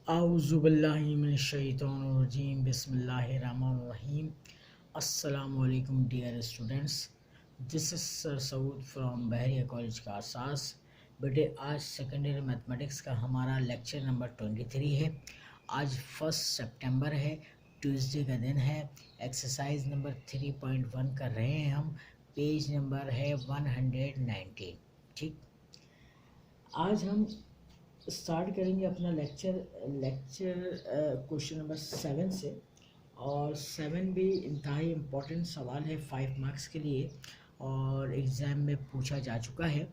आउज़ुबिल्लाहि मिनश्शैतानिर्रजीम बिस्मिल्लाहिर्रहमानिर्रहीम। अस्सलामु अलैकुम dear students, this is sir Saud from Bahria College Karsaz. बेटे आज सेकेंड ईयर मैथमेटिक्स का हमारा लेक्चर नंबर 23 है। आज 1 सितंबर है, ट्यूसडे का दिन है। एक्सरसाइज नंबर 3.1 कर रहे हैं हम। पेज नंबर है 119। ठीक, आज हम स्टार्ट करेंगे अपना लेक्चर क्वेश्चन नंबर 7 से। और 7 भी इंतहाई इम्पोर्टेंट सवाल है 5 मार्क्स के लिए और एग्ज़ाम में पूछा जा चुका है।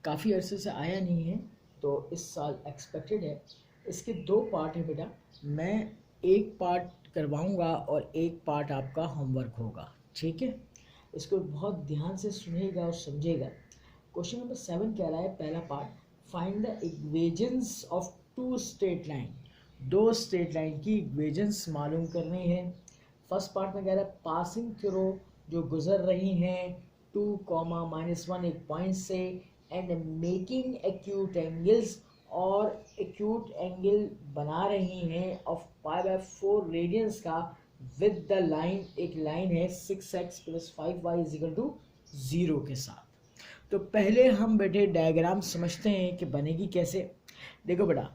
काफ़ी अरसे से आया नहीं है तो इस साल एक्सपेक्टेड है। इसके 2 पार्ट है बेटा, मैं एक पार्ट करवाऊंगा और एक पार्ट आपका होमवर्क होगा। ठीक है, इसको बहुत ध्यान से सुनिएगा और समझिएगा। क्वेश्चन नंबर 7 कह रहा है, पहला part, find the equations of two straight line. 2 straight line की इक्वेशंस मालूम करनी है। फर्स्ट पार्ट में कह रहा है पासिंग थ्रू, जो गुजर रही हैं 2, -1 एक पॉइंट से, एंड मेकिंग एक्यूट एंगल्स, और एक्यूट एंगल बना रही हैं ऑफ π/4 रेडियंस का विद द लाइन, एक लाइन है 6x + 5y = 0 के साथ। तो पहले हम बेटे डायग्राम समझते हैं कि बनेगी कैसे। देखो बेटा,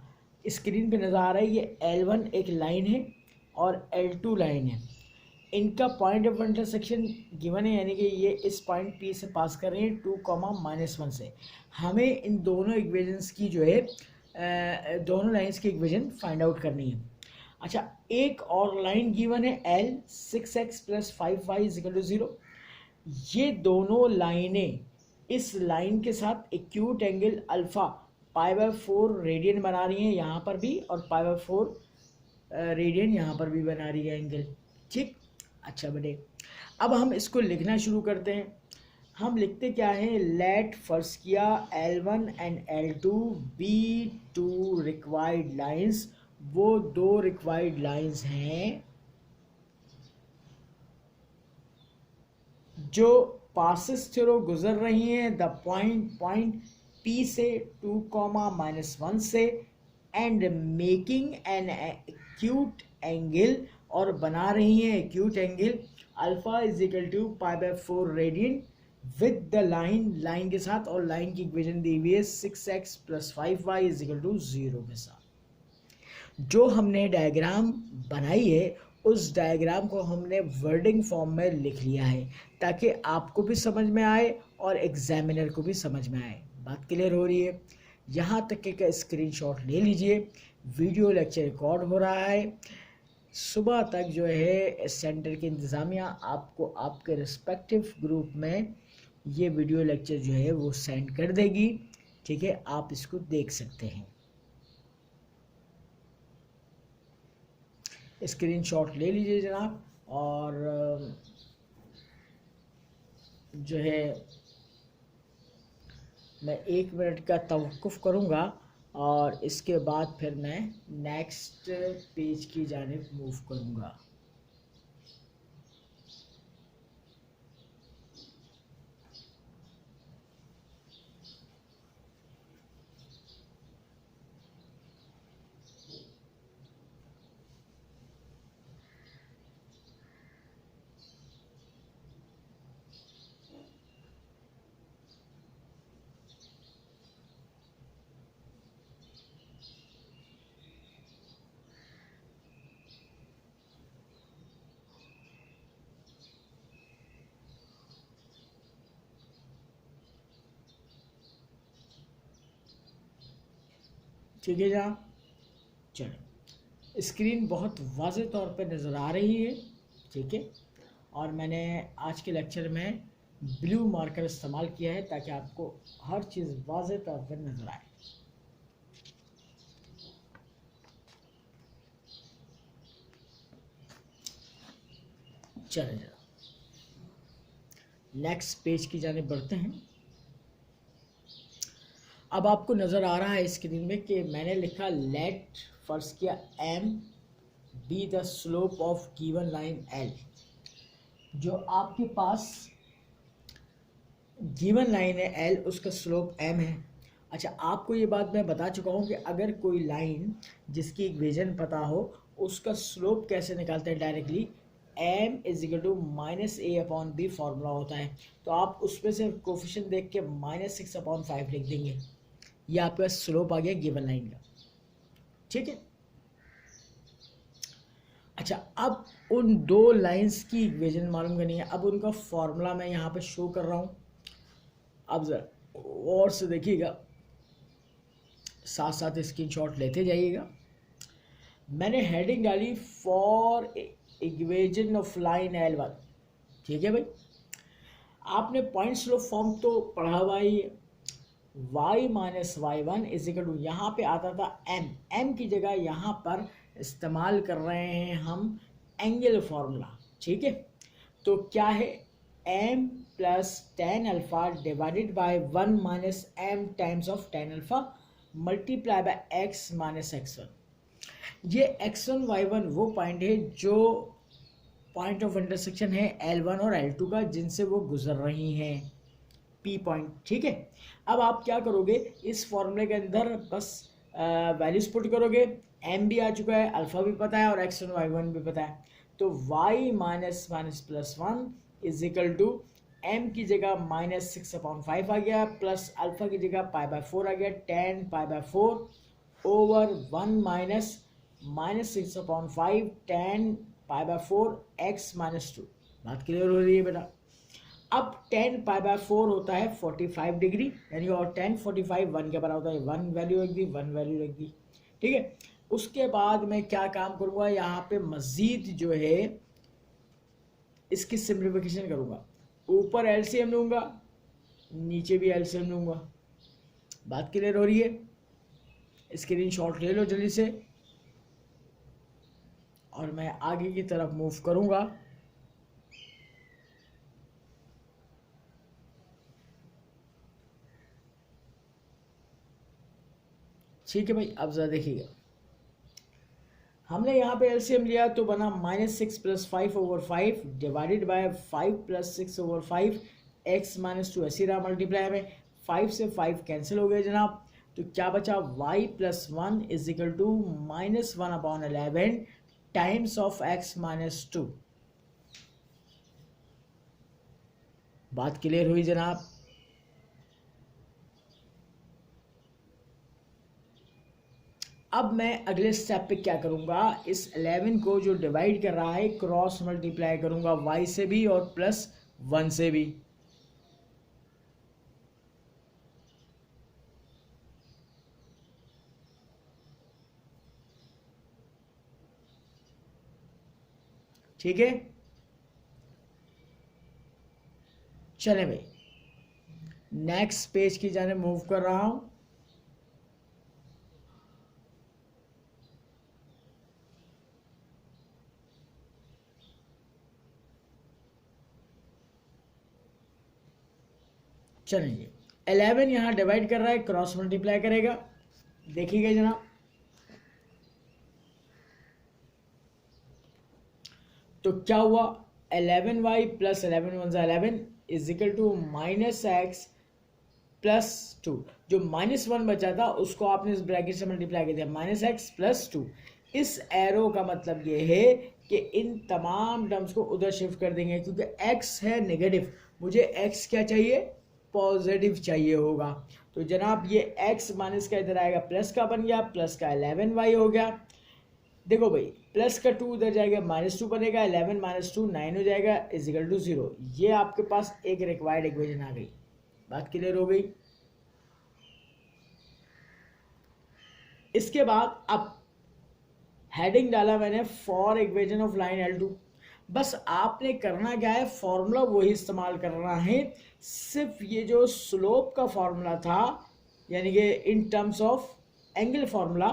स्क्रीन पे नज़र आ रहा है ये L1 एक लाइन है और L2 लाइन है। इनका पॉइंट ऑफ इंटरसेक्शन गिवन है, यानी कि ये इस पॉइंट P से पास कर रहे हैं 2, -1 से। हमें इन दोनों इक्वेशंस की जो है दोनों लाइंस की इक्वेशन फाइंड आउट करनी है। अच्छा, एक और लाइन गिवन है L, 6x + 5y = 0। ये दोनों लाइनें इस लाइन के साथ एक्यूट एंगल अल्फा π/4 रेडियन बना रही हैं यहाँ पर भी, और π/4 रेडियन यहाँ पर भी बना रही है एंगल। ठीक, अच्छा बेटे, अब हम इसको लिखना शुरू करते हैं। हम लिखते क्या है, लेट फर्स्ट किया L1 and L2 B 2 required lines. वो 2 रिक्वायर्ड लाइंस हैं जो पासिस थ्रू गुजर रही हैं द पॉइंट P से 2, -1 से, and making an acute angle, और बना रही हैं acute angle alpha = π/4 radian with the line के साथ, और लाइन की इक्वेशन दी हुई है 6x + 5y = 0 के साथ। जो हमने डायग्राम बनाई है उस डायग्राम को हमने वर्डिंग फॉर्म में लिख लिया है ताकि आपको भी समझ में आए और एग्जामिनर को भी समझ में आए। बात क्लियर हो रही है? यहाँ तक के स्क्रीनशॉट ले लीजिए। वीडियो लेक्चर रिकॉर्ड हो रहा है। सुबह तक जो है सेंटर की इंतज़ामिया आपको आपके रिस्पेक्टिव ग्रुप में ये वीडियो लेक्चर जो है वो सेंड कर देगी। ठीक है, आप इसको देख सकते हैं। स्क्रीनशॉट ले लीजिए जनाब, और जो है मैं 1 मिनट का तवक्कुफ़ करूँगा और इसके बाद फिर मैं नेक्स्ट पेज की जानिब मूव करूँगा। ठीक है जनाब, चलो स्क्रीन बहुत वाज़े तौर पे नज़र आ रही है। ठीक है, और मैंने आज के लेक्चर में ब्लू मार्कर इस्तेमाल किया है ताकि आपको हर चीज़ वाज़े तौर पर नज़र आए। चलो जरा नेक्स्ट पेज की जाने बढ़ते हैं। अब आपको नज़र आ रहा है स्क्रीन में कि मैंने लिखा लेट फर्स्ट किया m B the slope of given line L। जो आपके पास गिवन लाइन है L, उसका स्लोप m है, अच्छा, आपको ये बात मैं बता चुका हूँ कि अगर कोई लाइन जिसकी इक्वेशन पता हो उसका स्लोप कैसे निकालते हैं directly, m is equal to minus A upon B formula होता है। तो आप उसमें से कोफिशिएंट देख के -6/5 लिख देंगे, ये आपका स्लोप आ गया गिवन लाइन का। ठीक है। अच्छा, अब उन दो लाइंस की इक्वेशन मालूम करनी है। अब उनका फॉर्मूला मैं यहाँ पे शो कर रहा हूँ, अब जरा और से देखिएगा, साथ साथ स्क्रीनशॉट लेते जाइएगा। मैंने हेडिंग डाली for equation of line L1। ठीक है भाई, आपने पॉइंट स्लोप फॉर्म तो पढ़ा हुआ ही है। y minus y one is equal to, यहाँ पे आता था m की जगह यहाँ पर इस्तेमाल कर रहे हैं हम एंगल फॉर्मूला। ठीक है, तो क्या है, m plus tan alpha divided by 1 minus m times of tan alpha multiply by x minus x1। ये x1 y1 वो पॉइंट है जो पॉइंट ऑफ इंटरसेक्शन है L1 और L2 का, जिनसे वो गुजर रही हैं, P पॉइंट। ठीक है, अब आप क्या करोगे, इस फॉर्मूले के अंदर बस वैल्यूज पुट करोगे। m भी आ चुका है, अल्फा भी पता है और x1 y1 भी पता है। तो y minus minus plus 1 is equal to m की जगह -6/5 आ गया, प्लस अल्फा की जगह π/4 आ गया, 10 π/4 ओवर 1 माइनस -6/5 10 π/4 x माइनस 2। बात क्लियर हो रही है बेटा। अब 10 π/4 होता है 45 डिग्री, यानी और 10 45 1 के बराबर होता है, 1 वैल्यू रख दी, 1 वैल्यू रख दी। ठीक है, उसके बाद मैं क्या काम करूँगा, यहाँ पे मज़ीद जो है इसकी सिंप्लीफिकेशन करूँगा। ऊपर एलसीएम लूँगा, नीचे भी एलसीएम लूँगा। बात क्लियर हो रही है, स्क्रीनशॉट ले लो जल्दी से, और मैं आगे की तरफ मूव करूँगा। ठीक है भाई, अब ज़रा देखिएगा, हमने यहाँ पे एलसीएम लिया तो बना -6 + 5/5 डिवाइडेड बाय 5 + 6/5 x माइनस 2 ऐसी रहा मल्टीप्लाई में, 5 से 5 कैंसिल हो गए जनाब। तो क्या बचा, y + 1 is equal to -1/11 times of x minus 2। बात क्लियर हुई जनाब। अब मैं अगले स्टेप पे क्या करूंगा, इस 11 को जो डिवाइड कर रहा है क्रॉस मल्टीप्लाई करूंगा y से भी और +1 से भी। ठीक है, चले भाई नेक्स्ट पेज की जाने मूव कर रहा हूं। चलिए, 11 यहाँ डिवाइड कर रहा है, क्रॉस मल्टीप्लाई करेगा, देखिएगा जनाब। तो क्या हुआ, 11y + 11 × 11 is equal to -x + 2। जो -1 बचा था उसको आपने इस ब्रैकेट से मल्टीप्लाई कर दिया, -x + 2। इस एरो का मतलब ये है कि इन तमाम टर्म्स को उधर शिफ्ट कर देंगे, क्योंकि x है नेगेटिव, मुझे x क्या चाहिए, पॉजिटिव चाहिए होगा। तो जनाब ये x माइनस का इधर आएगा, प्लस का बन गया, प्लस का 11y हो गया। देखो भाई, प्लस का 2 उधर जाएगा, -2 बनेगा, 11 - 2 9 हो जाएगा, इज इक्वल टू 0। ये आपके पास एक रिक्वायर्ड इक्वेशन आ गई। बात क्लियर हो गई। इसके बाद अब हेडिंग डाला मैंने for equation of line L2। बस आपने करना क्या है, फॉर्मूला वही इस्तेमाल करना है, सिर्फ ये जो स्लोप का फॉर्मूला था, यानी कि in terms of angle formula,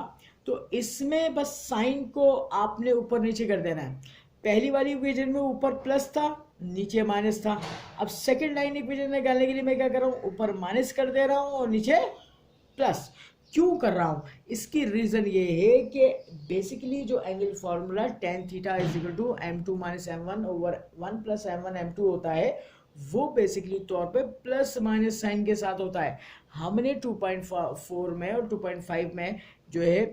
तो इसमें बस साइन को आपने ऊपर नीचे कर देना है। पहली वाली इक्वेशन में ऊपर प्लस था, नीचे माइनस था। अब सेकंड लाइन इक्वेशन निकालने के लिए मैं क्या कर रहा हूँ, ऊपर माइनस कर दे रहा हूँ और नीचे प्लस। क्यों कर रहा हूँ, इसकी रीज़न ये है कि बेसिकली जो angle formula tan θ = m2 - m1 / 1 + m1 m2 होता है, वो बेसिकली तौर पे प्लस माइनस साइन के साथ होता है। हमने 2.4 में और 2.5 में जो है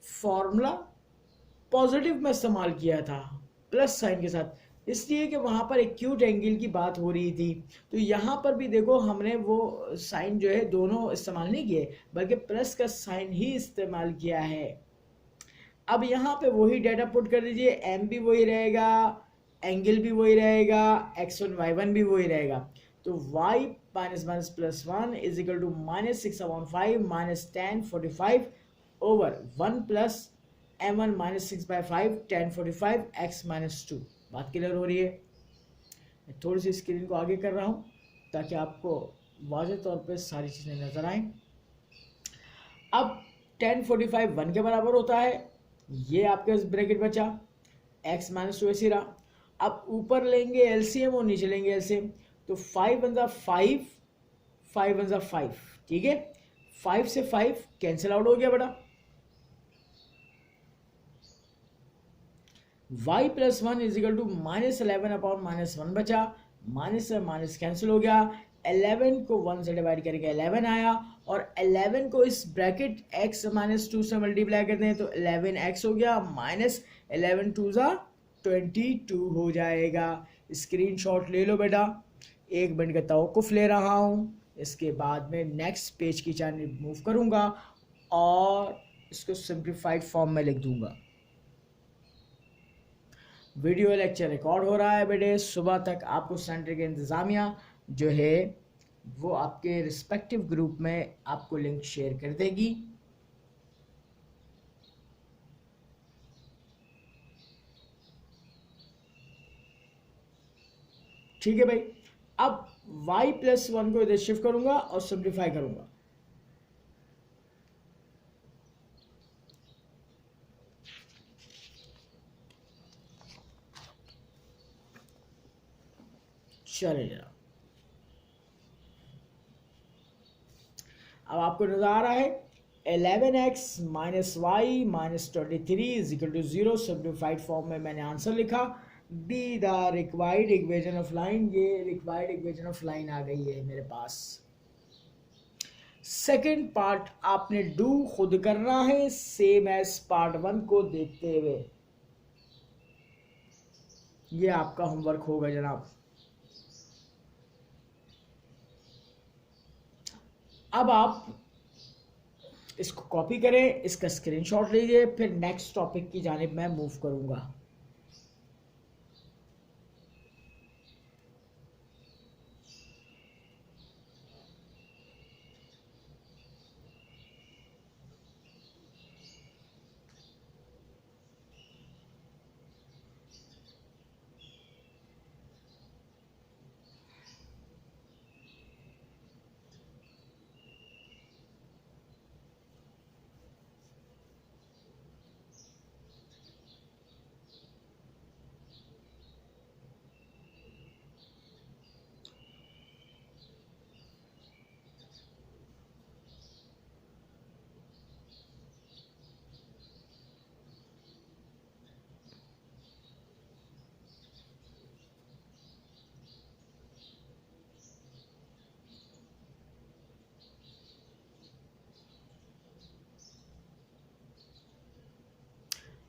फॉर्मूला पॉजिटिव में इस्तेमाल किया था प्लस साइन के साथ, इसलिए कि वहाँ पर एक्यूट एंगल की बात हो रही थी। तो यहाँ पर भी देखो हमने वो साइन जो है दोनों इस्तेमाल नहीं किए, बल्कि प्लस का साइन ही इस्तेमाल किया है। अब यहाँ पे वही डाटा पुट कर दीजिए, एम भी वही रहेगा, एंगल भी वही रहेगा, x1 y1 भी वही रहेगा। तो y minus minus plus 1 is equal to -6/5 minus 10/45 over 1 plus m1 minus 6/5 10/45 x minus 2। बात क्लियर हो रही है? मैं थोड़ी सी स्क्रीन को आगे कर रहा हूँ ताकि आपको वाज़ेह तौर पे सारी चीज़ें नज़र आएं। अब 10/45 1 के बराबर होता है, ये आपके पास ब्रैकेट बचा, x माइनस 2 ऐसे रहा। अब ऊपर लेंगे एलसीएम और नीचे लेंगे एलसीएम, तो 5 वन ज़ा 5, 5 वन ज़ा 5, ठीक है। 5 से 5 कैंसिल आउट हो गया बेटा, y प्लस 1 इज इक्वल टू -11/-1 बचा, माइनस से माइनस कैंसिल हो गया, 11 को 1 से डिवाइड करके 11 आया, और 11 को इस ब्रैकेट x माइनस 2 से मल्टीप्लाई करते हैं तो 11x हो गया, माइनस 11 2 ज़ा 22 हो जाएगा। स्क्रीनशॉट ले लो बेटा, 1 मिनट का तवक्कुफ ले रहा हूँ, इसके बाद में नेक्स्ट पेज की जानिब मूव करूँगा और इसको सिंप्लीफाइड फॉर्म में लिख दूंगा। वीडियो लेक्चर रिकॉर्ड हो रहा है बेटे, सुबह तक आपको सेंटर के इंतज़ामिया जो है वो आपके रिस्पेक्टिव ग्रुप में आपको लिंक शेयर कर देगी। ठीक है भाई। अब y प्लस 1 को इधर शिफ्ट करूंगा और सिंप्लीफाई करूंगा। चले जरा, अब आपको नजर आ रहा है 11x minus y minus 23 is equal to 0। Simplified form में मैंने आंसर लिखा, be the required equation of line. ये रिक्वायर्ड इक्वेशन ऑफ लाइन आ गई है मेरे पास। सेकंड पार्ट आपने डू खुद करना है, सेम एज पार्ट 1 को देखते हुए। ये आपका होमवर्क होगा जनाब। अब आप इसको कॉपी करें, इसका स्क्रीनशॉट लीजिए, फिर नेक्स्ट टॉपिक की जानिब मैं मूव करूंगा।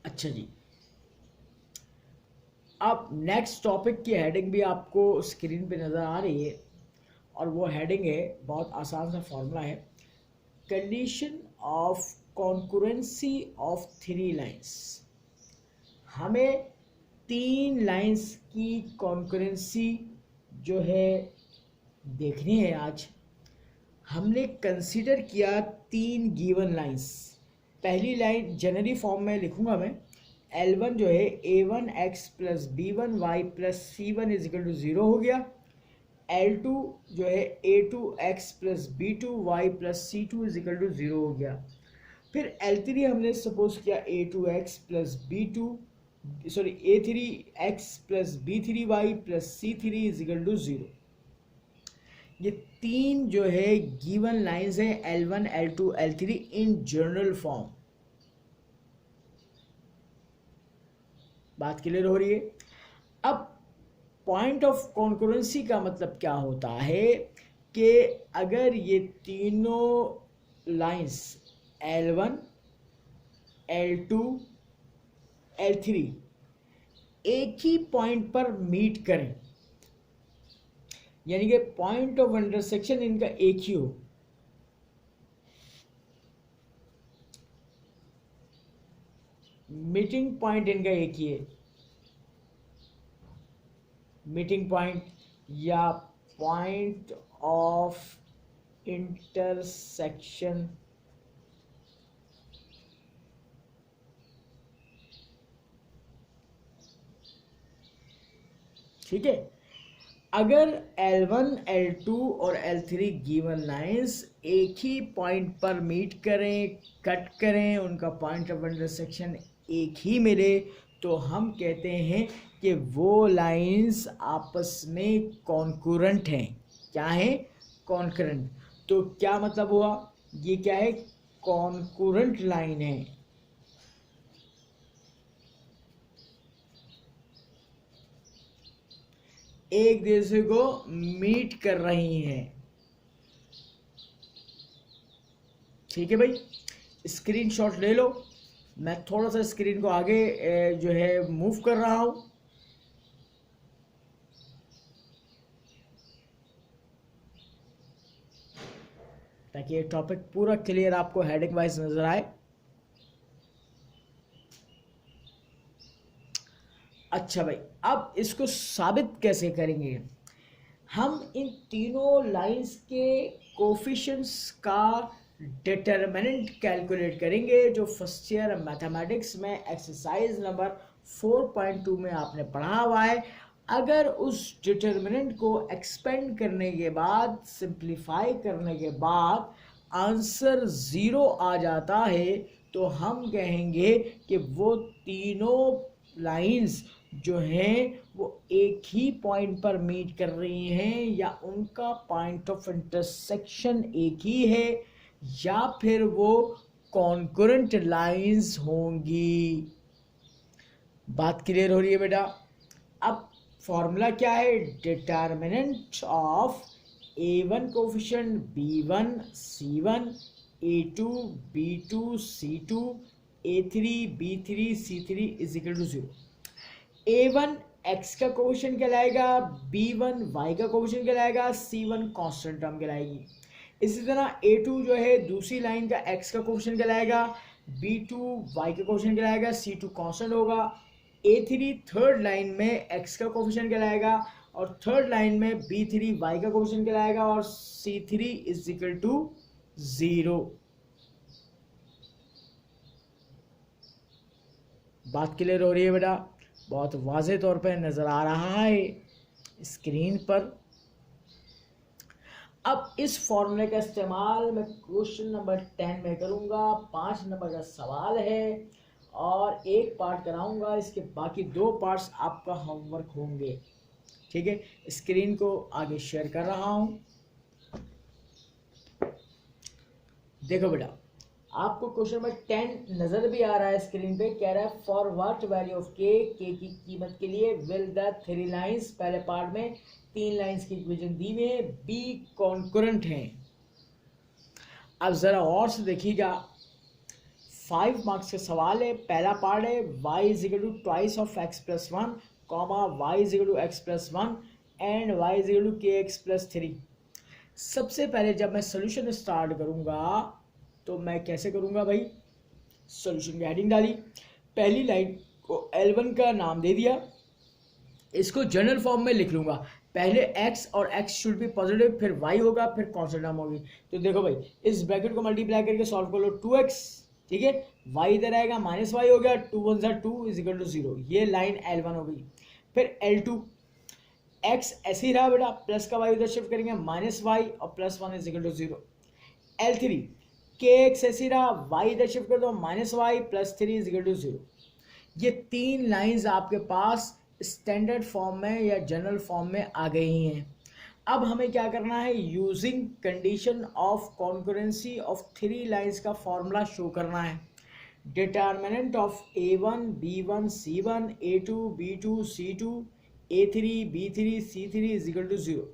अच्छा जी, अब नेक्स्ट टॉपिक की हेडिंग भी आपको स्क्रीन पे नज़र आ रही है, और वो हेडिंग है, बहुत आसान सा फॉर्मूला है, कंडीशन ऑफ कॉन्करेंसी ऑफ 3 लाइंस। हमें 3 लाइंस की कॉन्करेंसी जो है देखनी है। आज हमने कंसीडर किया 3 गिवन लाइंस। पहली लाइन जनरली फॉर्म में लिखूंगा मैं, L1 जो है a1x plus b1y plus c1 is equal to 0 हो गया। L2 जो है a2x plus b2y plus c2 is equal to 0 हो गया। फिर L3 हमने सपोज किया a2x plus a3x plus b3y plus c3 is equal to 0। ये 3 जो है गिवन लाइंस है, L1 L2 L3 in general form. बात क्लियर हो रही है? अब पॉइंट ऑफ कॉन्करेंसी का मतलब क्या होता है कि अगर ये तीनों लाइंस L1, L2, L3 एक ही पॉइंट पर मीट करें, यानी कि पॉइंट ऑफ इंटरसेक्शन इनका एक ही हो, मीटिंग पॉइंट इनका एक ही है, मीटिंग पॉइंट या पॉइंट ऑफ इंटरसेक्शन ठीक है। अगर L1, L2 और L3 गिवन लाइंस एक ही पॉइंट पर मीट करें, कट करें, उनका पॉइंट ऑफ इंटरसेक्शन एक ही मिले, तो हम कहते हैं कि वो लाइंस आपस में कॉन्करेंट हैं। क्या है? कॉन्करेंट। तो क्या मतलब हुआ? ये क्या है? कॉन्करेंट लाइन है। एक दूसरे को मीट कर रही हैं। ठीक है भाई, स्क्रीनशॉट ले लो। मैं थोड़ा सा स्क्रीन को आगे जो है मूव कर रहा हूं ताकि ये टॉपिक पूरा क्लियर आपको हेडिंग वाइज नजर आए। अच्छा भाई, अब इसको साबित कैसे करेंगे? हम इन तीनों लाइंस के कोफिशिएंट्स का डिटरमिनेंट कैलकुलेट करेंगे, जो फर्स्ट ईयर मैथमेटिक्स में एक्सरसाइज नंबर 4.2 में आपने पढ़ा हुआ है। अगर उस डिटरमिनेंट को एक्सपेंड करने के बाद, सिंप्लीफाई करने के बाद आंसर 0 आ जाता है, तो हम कहेंगे कि वो तीनों लाइंस जो हैं वो एक ही पॉइंट पर मीट कर रही हैं, या उनका पॉइंट ऑफ इंटरसेक्शन एक ही है, या फिर वो कॉन्करेंट लाइंस होंगी। बात क्लियर हो रही है बेटा? अब फॉर्मूला क्या है? Determinant of A1 coefficient B1 C1, A2 B2 C2, A3 B3 C3 is equal to 0। A1 x का कोफिशिएंट कहलाएगा, B1 y का कोफिशिएंट कहलाएगा, C1 कांस्टेंट टर्म कहलाएगी। इसी तरह A2 जो है दूसरी लाइन का x का कोफिशिएंट कहलाएगा, B2 y का कोफिशिएंट कहलाएगा, C2 कांस्टेंट होगा। A3 थर्ड लाइन में x का कोफिशिएंट कहलाएगा, और थर्ड लाइन में B3 y का कोफिशिएंट कहलाएगा, और C3 इज इक्वल टू 0। बात क्लियर हो रही है बेटा? बहुत वाज़ेह तौर पर नजर आ रहा है स्क्रीन पर। अब इस फॉर्मूले का इस्तेमाल मैं क्वेश्चन नंबर 10 में करूंगा। 5 नंबर का सवाल है और एक पार्ट कराऊंगा, इसके बाकी 2 पार्ट्स आपका होमवर्क होंगे। ठीक है, स्क्रीन को आगे शेयर कर रहा हूं। देखो बेटा, आपको क्वेश्चन नंबर 10 नजर भी आ रहा है स्क्रीन पे। कह रहा है फॉर व्हाट वैल्यू ऑफ के की कीमत के लिए विल द 3 लाइंस, पहले पार्ट में 3 लाइंस की इक्वेशन दी हुई है, बी कॉन्करेंट हैं। अब जरा और से देखिएगा, 5 मार्क्स का सवाल है। पहला पार्ट है y is equal to twice of x plus 1, comma y is equal to x plus 1 and y is equal to kx plus 3। सबसे पहले जब मैं सोल्यूशन स्टार्ट करूंगा तो मैं कैसे करूंगा भाई? सॉल्यूशन की हेडिंग डाली, पहली लाइन को L1 का नाम दे दिया, इसको जनरल फॉर्म में लिख लूंगा। पहले x और x शुड बी पॉजिटिव, फिर y होगा, फिर कांस्टेंट टर्म होगी। तो देखो भाई, इस ब्रैकेट को मल्टीप्लाई करके सॉल्व कर लो, 2x, ठीक है, y इधर आएगा, माइनस y हो गया, 2 1 2 इज इक्वल टू 0। ये लाइन L1 हो गई। फिर L2, x ऐसे ही रहा बेटा, प्लस का y उधर शिफ्ट करेंगे, माइनस y और plus 1 is equal to 0। L3, kx ऐसे रहा, y इधर शिफ्ट कर दो, minus y plus 3 is equal to 0। ये 3 लाइंस आपके पास स्टैंडर्ड फॉर्म में या जनरल फॉर्म में आ गई हैं। अब हमें क्या करना है? यूजिंग कंडीशन ऑफ कॉन्करेंसी ऑफ 3 लाइंस का फॉर्मूला शो करना है। Determinant of A1 B1 C1 A2 B2 C2 A3 B3 C3 is equal to 0।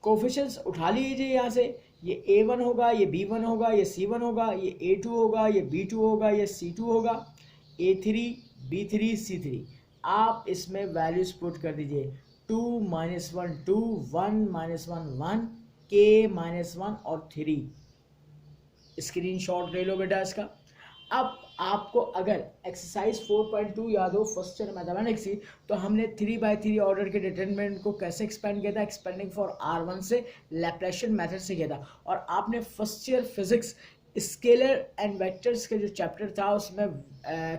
Coefficients उठा लीजिए यहाँ से, ये A1 होगा, ये B1 होगा, ये C1 होगा, ये A2 होगा, ये B2 होगा, ये C2 होगा, A3 B3 C3। आप इसमें वैल्यूज पुट कर दीजिए, 2 -1 2 1 -1 1 K -1 और 3। स्क्रीनशॉट ले लो बेटा इसका। अब आपको अगर एक्सरसाइज 4.2 याद हो फर्स्ट ईयर मैथमेटिक्स की, तो हमने 3/3 ऑर्डर के डिटरमिनेंट को कैसे एक्सपेंड किया था, एक्सपेंडिंग फॉर R1 से लैप्लाशियन मेथड से किया था। और आपने first year physics scalar and vectors का जो चैप्टर था उसमें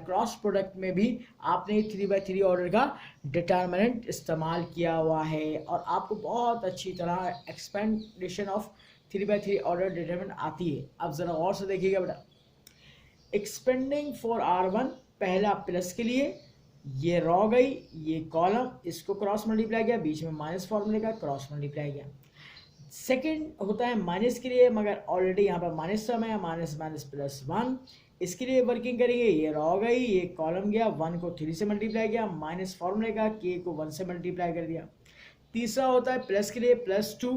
क्रॉस प्रोडक्ट में भी आपने 3/3 ऑर्डर का डिटरमिनेंट इस्तेमाल किया हुआ है, और आपको बहुत अच्छी तरह एक्सपेंडेशन ऑफ 3/3 ऑर्डर डिटरमिनेंट आती है। अब ज़रा और से देखिएगा बेटा, एक्सपेंडिंग फॉर R1 पहला प्लस के लिए, ये रॉ गई, ये कॉलम, इसको क्रॉस मल्टीप्लाई किया, बीच में माइनस फॉर्मूले का क्रॉस मल्टीप्लाई किया। सेकंड होता है माइनस के लिए, मगर ऑलरेडी यहाँ पर माइनस टर्म है, माइनस माइनस प्लस 1, इसके लिए वर्किंग करेंगे, ये रॉ गई, ये कॉलम गया, 1 को 3 से मल्टीप्लाई किया, माइनस फॉर्मूले का K को 1 से मल्टीप्लाई कर दिया। तीसरा होता है प्लस के लिए, +2,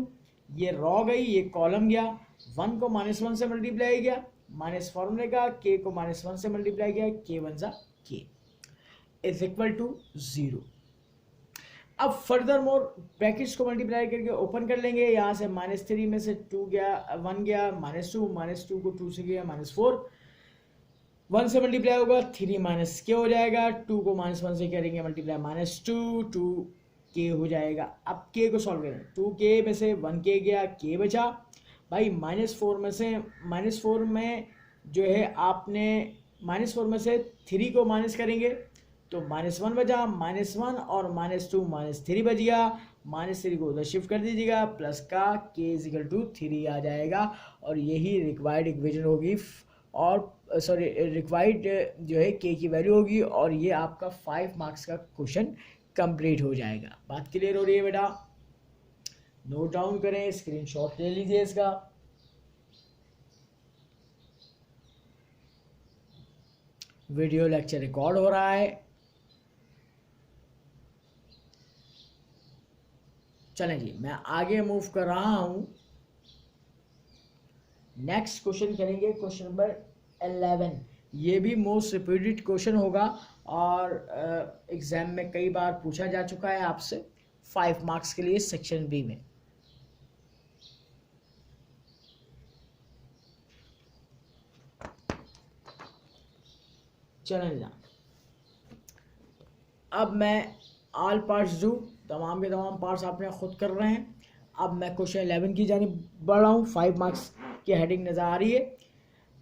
ये रॉ गई, ये कॉलम गया, 1 को -1 से मल्टीप्लाई किया, माइनस फॉर्मूले का K को -1 से मल्टीप्लाई किया, K 1 सा K इज इक्वल टू 0। अब फर्दर मोर ब्रैकेट्स को मल्टीप्लाई करके ओपन कर लेंगे, यहाँ से -3 में से 2 गया, 1 गया, -2 को 2 से गया -4, 1 से मल्टीप्लाई होगा, 3 - K हो जाएगा, 2 को -1 से करेंगे मल्टीप्लाई, -2 K हो जाएगा। अब K को सॉल्व करें, 2K में से 1K गया, K बचा भाई, -4 में से -4 में जो है आपने -4 में से 3 को माइनस करेंगे तो -1 बचा, -1 और -2 -3 बच गया, -3 को उधर शिफ्ट कर दीजिएगा, प्लस का K = 3 आ जाएगा, और यही रिक्वायर्ड इक्वेशन होगी, और सॉरी रिक्वायर्ड जो है K की वैल्यू होगी, और ये आपका 5 मार्क्स का क्वेश्चन कंप्लीट हो जाएगा। बात क्लियर हो रही है बेटा? नोट डाउन करें, स्क्रीनशॉट ले लीजिए इसका। वीडियो लेक्चर रिकॉर्ड हो रहा है। चलें जी, मैं आगे मूव कर रहा हूं। नेक्स्ट क्वेश्चन करेंगे, क्वेश्चन नंबर 11। ये भी मोस्ट रिपीटेड क्वेश्चन होगा, और एग्जाम में कई बार पूछा जा चुका है आपसे, 5 मार्क्स के लिए सेक्शन बी में। चलें जा, अब मैं ऑल पार्ट्स डू, तमाम के तमाम पार्ट्स आपने खुद कर रहे हैं। अब मैं क्वेश्चन 11 की जानिब बढ़ रहा हूँ, 5 मार्क्स की हेडिंग नज़र आ रही है।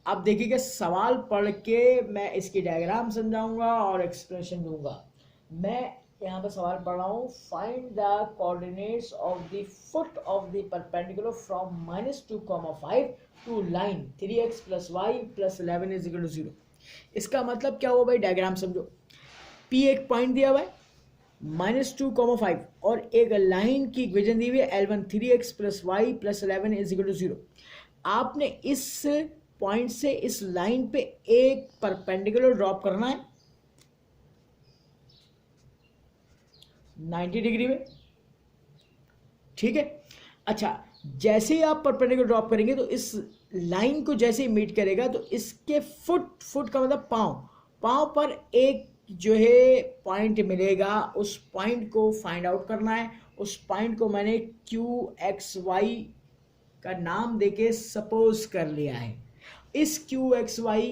अब देखिएगा, सवाल पढ़ के मैं इसकी डायग्राम समझाऊंगा और एक्सप्लेनेशन दूंगा। मैं यहाँ पर सवाल पढ़ रहा हूँ, find the coordinates of the foot of the perpendicular from -2,5 to line 3x + y + 11 = 0। इसका मतलब क्या हुआ भाई, डायग्राम समझो। P एक पॉइंट दिया हुआ है -2,5, और एक लाइन की इक्वेशन दी हुई है L1 3x + y + 11 = 0। आपने इस पॉइंट से इस लाइन पे एक परपेंडिकुलर ड्रॉप करना है 90 डिग्री में, ठीक है। अच्छा, जैसे ही आप परपेंडिकुलर ड्रॉप करेंगे तो इस लाइन को जैसे ही मीट करेगा तो इसके फुट का मतलब पाँव पर एक जो है पॉइंट मिलेगा, उस पॉइंट को फाइंड आउट करना है। उस पॉइंट को मैंने QXY का नाम देके सपोज कर लिया है। इस QXY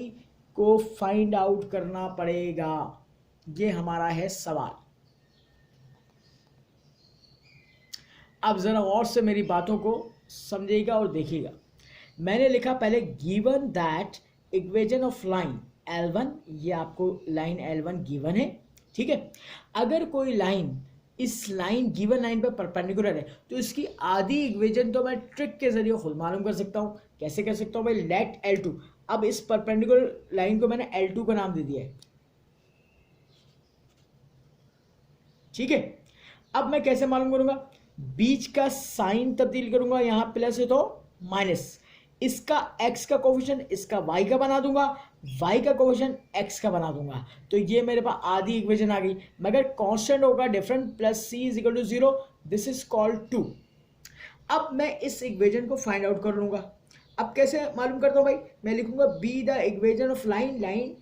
को फाइंड आउट करना पड़ेगा, ये हमारा है सवाल। अब जरा और से मेरी बातों को समझिएगा और देखिएगा। मैंने लिखा पहले, given that equation of line L1, ये आपको लाइन L1 गिवन है, ठीक है। अगर कोई लाइन इस लाइन गिवन लाइन पर परपेंडिकुलर है तो इसकी आधी इक्वेशन तो मैं ट्रिक के जरिए खुद मालूम कर सकता हूँ। कैसे कर सकता हूँ भाई, लेट L2, अब इस परपेंडिकुलर लाइन को मैंने L2 का नाम दे दिया है, ठीक है। अब मैं कैसे मालूम करूंगा, बीच का साइन तब्दील करूंगा, यहां प्लस है तो माइनस, इसका x का कोफिशिएंट इसका y का बना दूंगा, y का कोफिशिएंट x का बना दूंगा, तो ये मेरे पास आधी इक्वेशन आ गई। मगर कांस्टेंट होगा different plus c is equal to 0, this is called 2। अब मैं इस इक्वेशन को फाइंड आउट कर लूंगा। अब कैसे मालूम करता हूं भाई, मैं लिखूंगा be the equation of line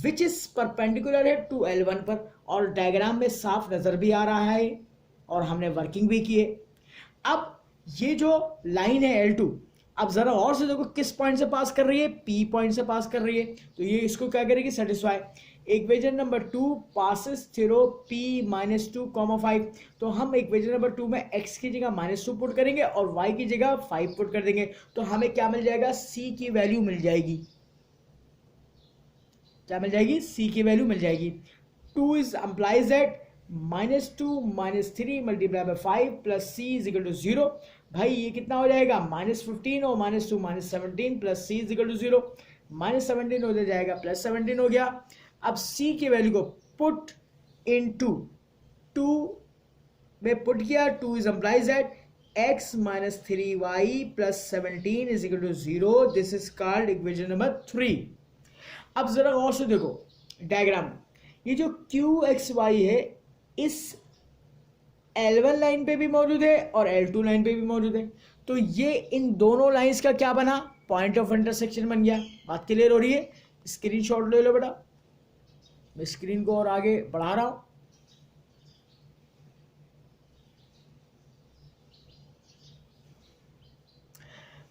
which is perpendicular है टू L1 पर, और डायग्राम में साफ नजर भी आ रहा है और हमने वर्किंग भी की है। अब ये जो लाइन है L2, अब जरा और से देखो किस पॉइंट से पास कर रही है, P पॉइंट से पास कर रही है, तो ये इसको क्या करेगी, satisfy. Equation number 2 passes through P -2, 5, तो हम इक्वेशन नंबर 2 में x की जगह -2 पुट करेंगे और y की जगह 5 पुट कर देंगे, तो हमें क्या मिल जाएगा, c की वैल्यू मिल जाएगी। क्या मिल जाएगी, c की वैल्यू मिल जाएगी। 2 is implies that -2 - 3 multiply by 5 plus c is equal to 0। भाई ये कितना हो जाएगा, -15 और -2 -17 plus c is equal to 0, -17 हो जाएगा प्लस 17 हो गया। अब c की वैल्यू को पुट इन 2 में पुट किया, 2 is implies that x - 3y plus 17 is equal to 0, this is called equation number 3। अब जरा और से देखो डायग्राम, ये जो QXY है इस L1 लाइन पे भी मौजूद है और L2 लाइन पे भी मौजूद है, तो ये इन दोनों लाइंस का क्या बना, पॉइंट ऑफ इंटरसेक्शन बन गया। बात क्लियर हो रही है, स्क्रीनशॉट ले लो बेटा, मैं स्क्रीन को और आगे बढ़ा रहा हूं।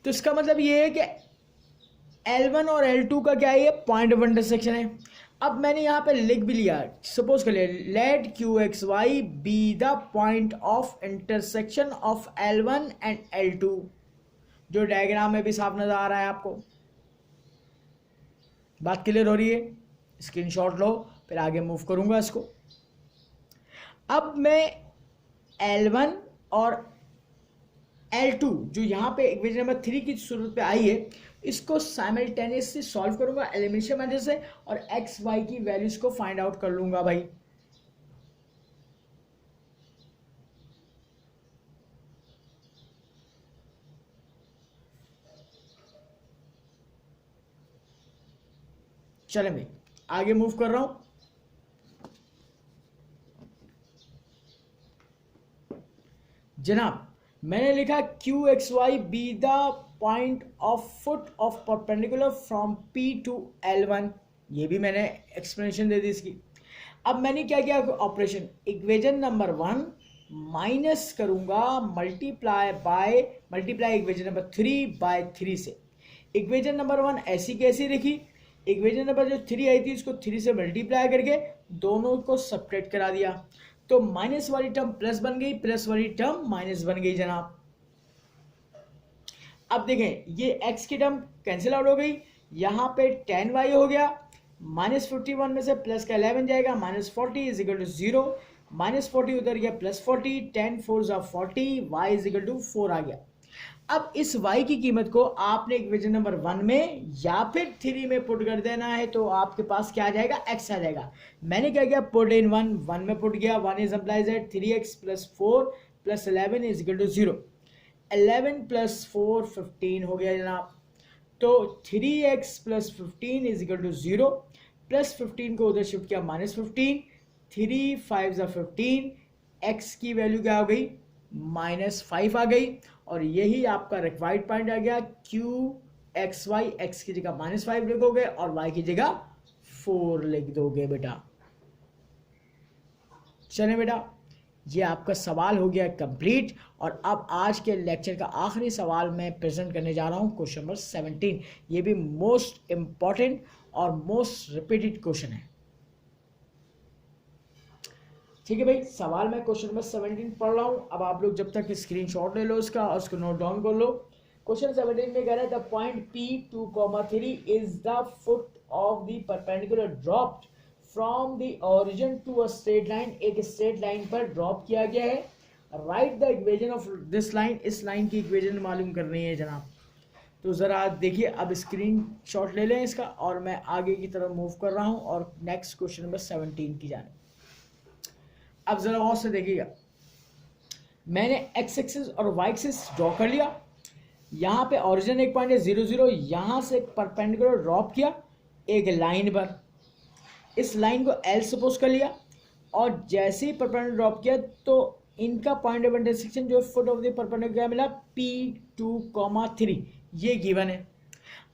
तो इसका मतलब ये है कि L1 और L2 का क्या है, ये पॉइंट ऑफ इंटरसेक्शन है। अब मैंने यहां पे लिख भी लिया, सपोज कर लिया, let QXY be the point of intersection of L1 and L2, जो डायग्राम में भी साफ नजर आ रहा है आपको। बात क्लियर हो रही है, स्क्रीनशॉट लो, फिर आगे मूव करूंगा इसको। अब मैं L1 और L2 जो यहाँ पे इक्वेशन नंबर 3 की सूरत पे आई है, इसको साइमल्टेनियसली सॉल्व करूंगा एलिमिनेशन मेथड से, और एक्स वाई की वैल्यूज को फाइंड आउट कर लूंगा भाई। चले भाई आगे मूव कर रहा हूं। जनाब मैंने लिखा QXY be the point of foot of perpendicular from P to L1, ये भी मैंने एक्सप्लेनेशन दे दी इसकी। अब मैंने क्या किया, ऑपरेशन इक्वेशन नंबर 1 माइनस करूंगा मल्टीप्लाई इक्वेशन नंबर 3 बाय 3 से। इक्वेशन नंबर 1 ऐसी कैसी लिखी, इक्वेशन नंबर जो 3 आई थी इसको 3 से मल्टीप्लाई करके दोनों को सब्ट्रैक्ट करा दिया, तो माइनस वाली टर्म प्लस बन गई, प्लस वाली टर्म माइनस बन गई जनाब। अब देखें ये x की टर्म कैंसिल आउट हो गई, यहां पे 10y हो गया, -51 में से प्लस का 11 जाएगा, -40 इज इक्वल टू 0, -40 उधर गया प्लस 40, 10 4 जा 40, y इज इक्वल टू 4 आ गया। अब इस y की कीमत को आपने इक्वेशन नंबर 1 में या फिर 3 में पुट कर देना है, तो आपके पास क्या आ जाएगा, x आ जाएगा। मैंने क्या किया, पुट इन 1 में पुट किया, 1 is implies at 3x plus 4 plus 11 is equal to 0, 11 plus 4 15 हो गया जनाब। तो 3x plus 15 is equal to 0, plus 15 को उधर शिफ्ट किया -15, 3 5 जा 15, x की वैल्यू क्या हो गई, -5 आ गई, और यही आपका रिक्वायर्ड पॉइंट आ गया। QXY x की जगह -5 लिखोगे और y की जगह 4 लिख दोगे बेटा। चले बेटा ये आपका सवाल हो गया कंप्लीट, और अब आज के लेक्चर का आखिरी सवाल मैं प्रेजेंट करने जा रहा हूं, क्वेश्चन नंबर 17। ये भी मोस्ट इंपॉर्टेंट और मोस्ट रिपीटेड क्वेश्चन है। ठीक है भाई, सवाल मैं क्वेश्चन नंबर 17 पढ़ रहा हूं। अब आप लोग जब तक स्क्रीनशॉट ले लो इसका और उसको नोट डाउन कर लो। क्वेश्चन 17 में कह रहा है the point P2,3 is the foot of the perpendicular dropped from the origin to a straight line, एक स्ट्रेट लाइन पर ड्रॉप किया गया है। Write the equation of this line, इस लाइन की इक्वेशन मालूम करनी है जनाब। तो ज़रा देखिए, अब स्क्रीन शॉट ले लें इसका और मैं आगे की तरफ मूव कर रहा हूँ और नेक्स्ट क्वेश्चन नंबर 17 की जाने। अब ज़रा और से देखिएगा, मैंने एक्स एक्सिस और वाई एक्सिस ड्रॉ कर लिया। यहाँ पे ओरिजिन एक पॉइंट है 0 0, यहाँ से परपेंडिकुलर ड्रॉप किया एक लाइन पर, इस लाइन को L सपोज कर लिया, और जैसे ही परपेंडिकुलर ड्रॉप किया तो इनका पॉइंट ऑफ इंटरसेक्शन जो फुट ऑफ द परपेंडिकुलर मिला P2,3, ये गिवन है।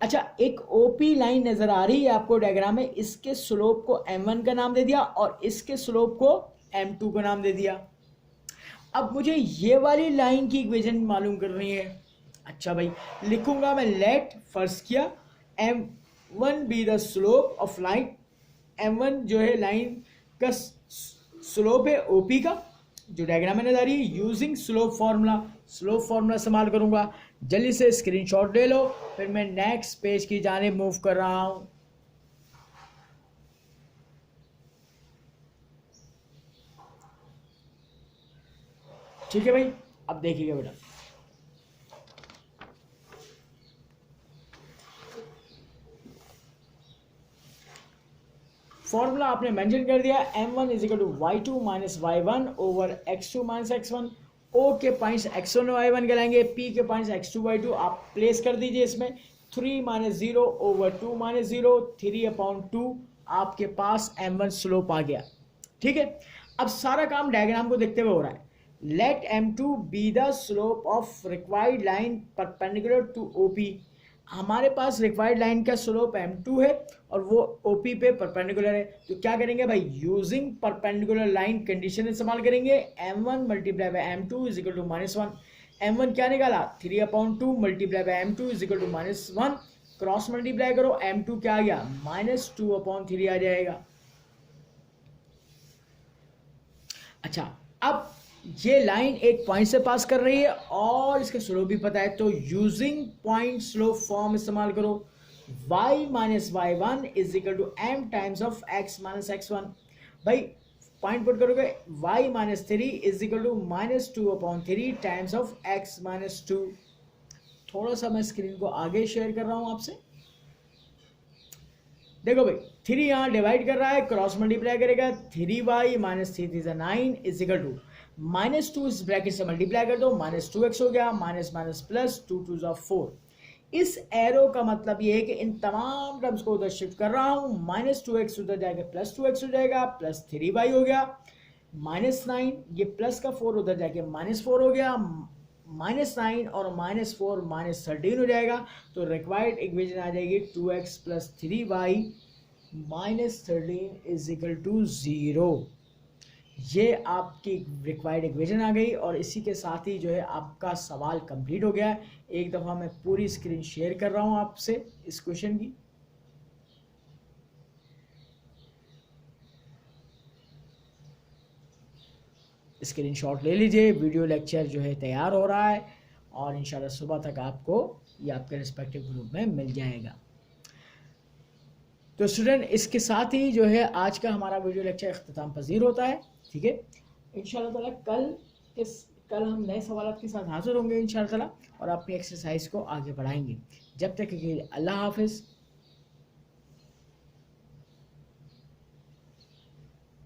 अच्छा, एक ओपी लाइन नजर आ रही है आपको डायग्राम में, इसके स्लोप को m1 का नाम दे दिया और इसके स्लोप को m2 का नाम दे दिया। अब मुझे ये वाली लाइन की इक्वेशन मालूम करनी है। अच्छा भाई, लिखूंगा मैं, लेट फर्स्ट किया m1 B the slope of line, m1 जो है लाइन का स्लोप है ओपी का, जो डायग्राम में नजर आ रही है, यूजिंग स्लोप फार्मूला इस्तेमाल करूंगा। जल्दी से स्क्रीनशॉट ले लो, फिर मैं नेक्स्ट पेज की जानिब मूव कर रहा हूं। ठीक है भाई, अब देखिएगा बेटा, फॉर्मूला आपने मेंशन कर दिया, m1 is equal to y2 minus y1 over x2 minus x1। o के पॉइंट्स x1 y1 कहलाएंगे, p के पॉइंट्स x2 y2 आप प्लेस कर दीजिए इसमें। 3 माइनस 0 ओवर 2 माइनस 0, 3/2 आपके पास m1 स्लोप आ गया। ठीक है, अब सारा काम डायग्राम को देखते हुए हो रहा है। Let m2 be the slope of required line perpendicular to OP। हमारे पास रिक्वायर्ड लाइन का स्लोप m2 है और वो OP पे परपेंडिकुलर है, तो क्या करेंगे भाई, यूजिंग परपेंडिकुलर लाइन कंडीशन इस्तेमाल करेंगे। m1 multiply by m2 is equal to -1। m1 क्या निकाला, 3/2 multiply by m2 is equal to -1, cross multiply करो, m2 क्या आ गया, -2/3 आ जाएगा। अच्छा, अब ये लाइन एक पॉइंट से पास कर रही है और इसका स्लोप भी पता है, तो यूजिंग पॉइंट स्लोप फॉर्म इस्तेमाल करो। y minus y1 is equal to m times of x minus x1। भाई पॉइंट पुट करोगे, y minus 3 is equal to -2/3 times of x minus 2। थोड़ा सा मैं स्क्रीन को आगे शेयर कर रहा हूं आपसे। देखो भाई, 3 यहाँ डिवाइड कर रहा है, क्रॉस मल्टीप्लाई करेगा, 3y minus 3 is equal to -2 इस ब्रैकेट से मल्टीप्लाई कर दो, -2x हो गया, माइनस माइनस प्लस 2 2 4। इस एरो का मतलब ये है कि इन तमाम टर्म्स को उधर शिफ्ट कर रहा हूं, -2x उधर जाएगा +2x हो जाएगा, +3y हो गया, -9, ये प्लस का 4 उधर जाके -4 हो गया, -9 और -4 -13 हो जाएगा। तो रिक्वायर्ड इक्वेशन आ जाएगी 2x + 3y -13 is equal to 0। ये आपकी रिक्वायर्ड इक्वेशन आ गई और इसी के साथ ही जो है आपका सवाल कंप्लीट हो गया है। एक दफ़ा मैं पूरी स्क्रीन शेयर कर रहा हूं आपसे इस क्वेश्चन की। स्क्रीनशॉट ले लीजिए, वीडियो लेक्चर जो है तैयार हो रहा है और इंशाल्लाह सुबह तक आपको ये आपके रिस्पेक्टिव ग्रुप में मिल जाएगा। तो स्टूडेंट, इसके साथ ही जो है आज का हमारा वीडियो लेक्चर इख्तिताम पजीर होता है। ठीक है, इंशाल्लाह ताला कल हम नए सवालों के साथ हाजिर होंगे इंशाल्लाह ताला और अपनी एक्सरसाइज को आगे बढ़ाएंगे। जब तक के लिए अल्लाह हाफिज़।